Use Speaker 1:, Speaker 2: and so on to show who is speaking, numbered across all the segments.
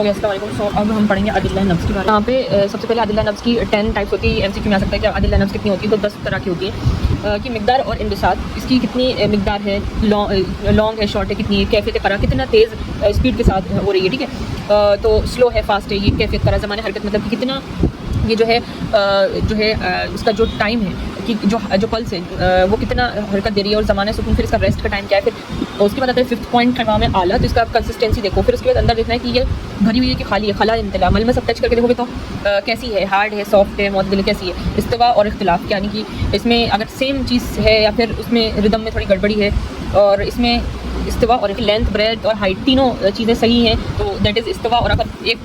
Speaker 1: Okay अस्सलाम वालेकुम। सो अब हम पढ़ेंगे अदिल्ला नफ्स के बारे में। यहाँ पे सबसे पहले अदिल्ला नफ्स की 10 टाइप्स होती है। एमसीक्यू में आ सकता है कि अदिल्ला नफ्स कितनी होती है, तो 10 तरह की होती है कि मिकदार और इंबिसात, इसकी कितनी मिकदार है, लॉन्ग है, शॉर्ट है, कितनी है, कैफियत करा कितना तेज़ स्पीड के साथ हो रही है, ठीक है, तो स्लो है, फास्ट है, ये कैफियत करा ज़माने हरकत मतलब कि कितना ये जो है इसका जो टाइम है कि जो पल्स है वो कितना हरकत दे रही है और ज़माने सुकून, फिर इसका रेस्ट का टाइम क्या है, फिर उसके बाद आता है 5th पॉइंट का नाम है आला, तो इसका कंसिस्टेंसी देखो, फिर उसके बाद अंदर देखना है कि ये भरी हुई है कि खाली है, खला इंतला, मल में सब टच करके देखोगे तो कैसी है, हार्ड है, सॉफ्ट है, मोतदिल कैसी है, इस्तिवा और इख्तिलाफ, यानी कि इसमें अगर सेम चीज़ है या फिर उसमें रिदम में थोड़ी गड़बड़ी है, और इसमें इस्तिवा और लेंथ, ब्रेथ और हाइट तीनों चीज़ें सही हैं तो दैट इज़ इस्तिवा। और अगर एक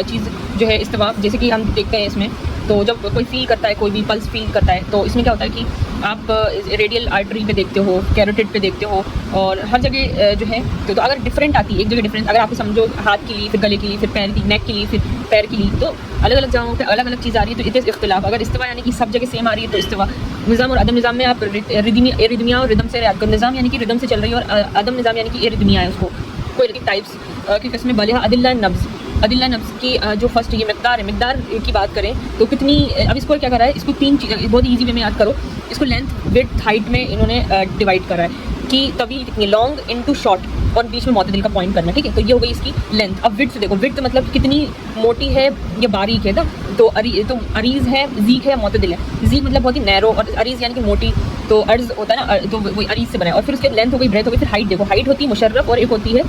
Speaker 1: चीज़ जो है इस्तिवा, जैसे कि हम देखते हैं इसमें, तो जब कोई फील करता है, कोई भी पल्स फील करता है, तो इसमें क्या होता है कि आप रेडियल आर्टरी पे देखते हो, कैरोटिड पे देखते हो, और हर जगह जो है तो अगर डिफरेंट आती है, एक जगह डिफरेंट, अगर आप समझो हाथ के लिए, फिर गले के लिए, फिर पैर की, नेक के लिए, फिर पैर के लिए, तो अलग अलग जगहों पे अलग अलग चीज़ आ रही है, तो इट इज़ इख्तिलाफ। अगर इस्तिवा यानी कि सब जगह सेम आ रही है तो इस्तिवा। निज़ाम और अदम निज़ाम में आप रिदमिया और रिदम से याद करो। निज़ाम यानी कि रिदम से चल रही है, और अदम निज़ाम यानी कि रिदमिया है उसको, कोई एक टाइप्स की किस्में बले हैं। अदिल्ला नब्ज़, अदिल्ला नब्ज़ की जो फर्स्ट ये मिकदार है, मिकदार की बात करें तो कितनी, अब इसको क्या करा है, इसको 3 चीज़ें बहुत ईजी वे में याद करो। इसको लेंथ, विड्थ, हाइट में इन्होंने डिवाइड करा है कि तवील कितनी, लॉन्ग इनटू शॉर्ट, और बीच में मोतदिल का पॉइंट करना, ठीक है, तो ये हो गई इसकी लेंथ। अब विड्थ देखो, विड्थ मतलब कितनी मोटी है या बारीक है ना, तो अरीज़ है, ज़ीक है, मोतदिल है। ज़ीक मतलब बहुत ही नैरो, और अरीज़ यानी कि मोटी, तो अर्ज़ होता है ना, तो वही अरीज़ से बना है। और फिर उसके लेंथ हो गई, ब्रेथ हो गई, फिर हाइट देखो, हाइट होती है मुशर्रफ, और एक होती है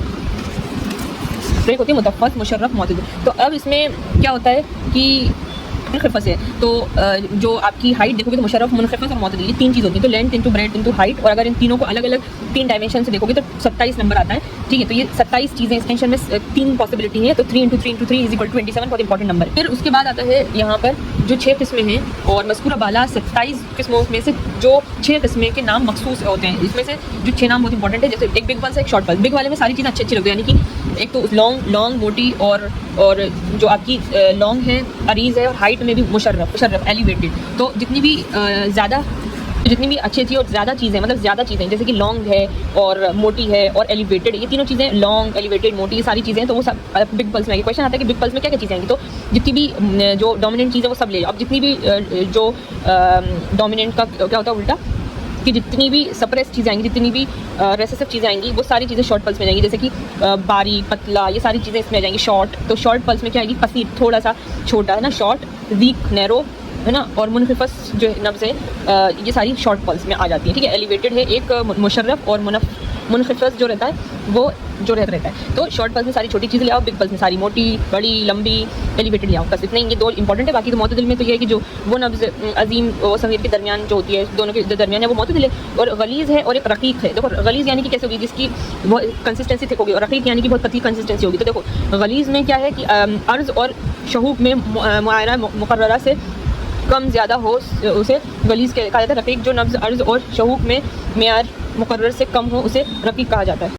Speaker 1: मुतफ़्फ़त, मुशर्रफ, मोतदिल। तो अब इसमें क्या होता है कि मुनखिफ़त है, तो जो आपकी हाइट देखोगे तो मुशर्रफ, मुनखिफ़त और मोतदिल, ये 3 चीज़ होती है, तो length into breadth into height, और अगर इन तीनों को अलग अलग 3 डायमेंशन से देखोगे तो 27 नंबर आता है, ठीक है, तो ये 27 चीज़ें इस टेंशन में 3 पॉसिबिलिटी है, तो 3 into 3 into 3 is equal to 27, बहुत इंपॉर्टेंट नंबर। फिर उसके बाद आता है यहाँ पर जो 6 किस्में हैं, और मज़कूरा बाला 27 किस्मों में से जो 6 किस्में के नाम मखसूस होते हैं, इसमें से जो 6 नाम बहुत इंपॉर्टेंट है, जैसे एक बिग पल्स है, एक शॉर्ट पल्स। बिग वाले में सारी चीज़ें अच्छी लगती है, यानी कि एक तो लॉन्ग मोटी, और जो आपकी लॉन्ग है, अरीज़ है, और हाइट में भी मुशर्रफ एलिवेटेड, तो जितनी भी अच्छी और ज़्यादा चीज़ें, मतलब ज़्यादा चीज़ें, जैसे कि लॉन्ग है और मोटी है और एलिवेटेड, ये तीनों चीज़ें, लॉन्ग, एलिवेटेड, मोटी, ये सारी चीज़ें, तो वो सब बिग पल्स में आएगी। क्वेश्चन आता है कि बिग पल्स में क्या क्या चीज़ें आएंगी, तो जितनी भी जो डोमिनेंट चीज़ है वो सब ले लो। अब जितनी भी जो डोमिनेंट का क्या होता है उल्टा, कि जितनी भी सप्रेस चीज़ें आएंगी, जितनी भी रेसेसिव चीज़ें आएंगी, वो सारी चीज़ें शॉर्ट पल्स में जाएंगी, जैसे कि बारीक, पतला, ये सारी चीज़ें इसमें आ जाएंगी शॉर्ट। तो शॉर्ट पल्स में क्या आएगी, कसीर, थोड़ा सा छोटा है ना, शॉर्ट, वीक, नैरो, है ना, और मुनखिफ़त जो नब्ज़ है ये सारी शॉर्ट पल्स में आ जाती है, ठीक है। एलिवेटेड है एक मुशर्रफ, और मुनखिफ़त जो रहता है वो जो रहता है। तो शॉर्ट पल्स में सारी छोटी चीज़ें ले आओ, बिग पल्स में सारी मोटी, बड़ी, लंबी, एलिवेटेड ले आओ, बस इतने, ये 2 इंपॉर्टेंट है। बाकी तो मोतदिल में तो ये है कि जो वो नब्ज़ अजीम और सगीर के दरमियान जो होती है, दोनों के दरमियान है, वो मोतदिल है। और गलीज़ है और एक रकीक है। देखो गलीज़ यानी कि कैसे होगी, जिसकी वो कंसिस्टेंसी थिक होगी, और रकीक यानी कि बहुत पतली कंसिस्टेंसी होगी। तो देखो गलीज़ में क्या है कि अर्ज़ और शहूक में मुआयरा मुकर्ररा से कम ज़्यादा हो उसे गलीज़ कहा जाता है। रकीक जो नब्ज़ अर्ज़ और शहूक में मेयार मुकर्रर से कम हो उसे रकीक कहा जाता है।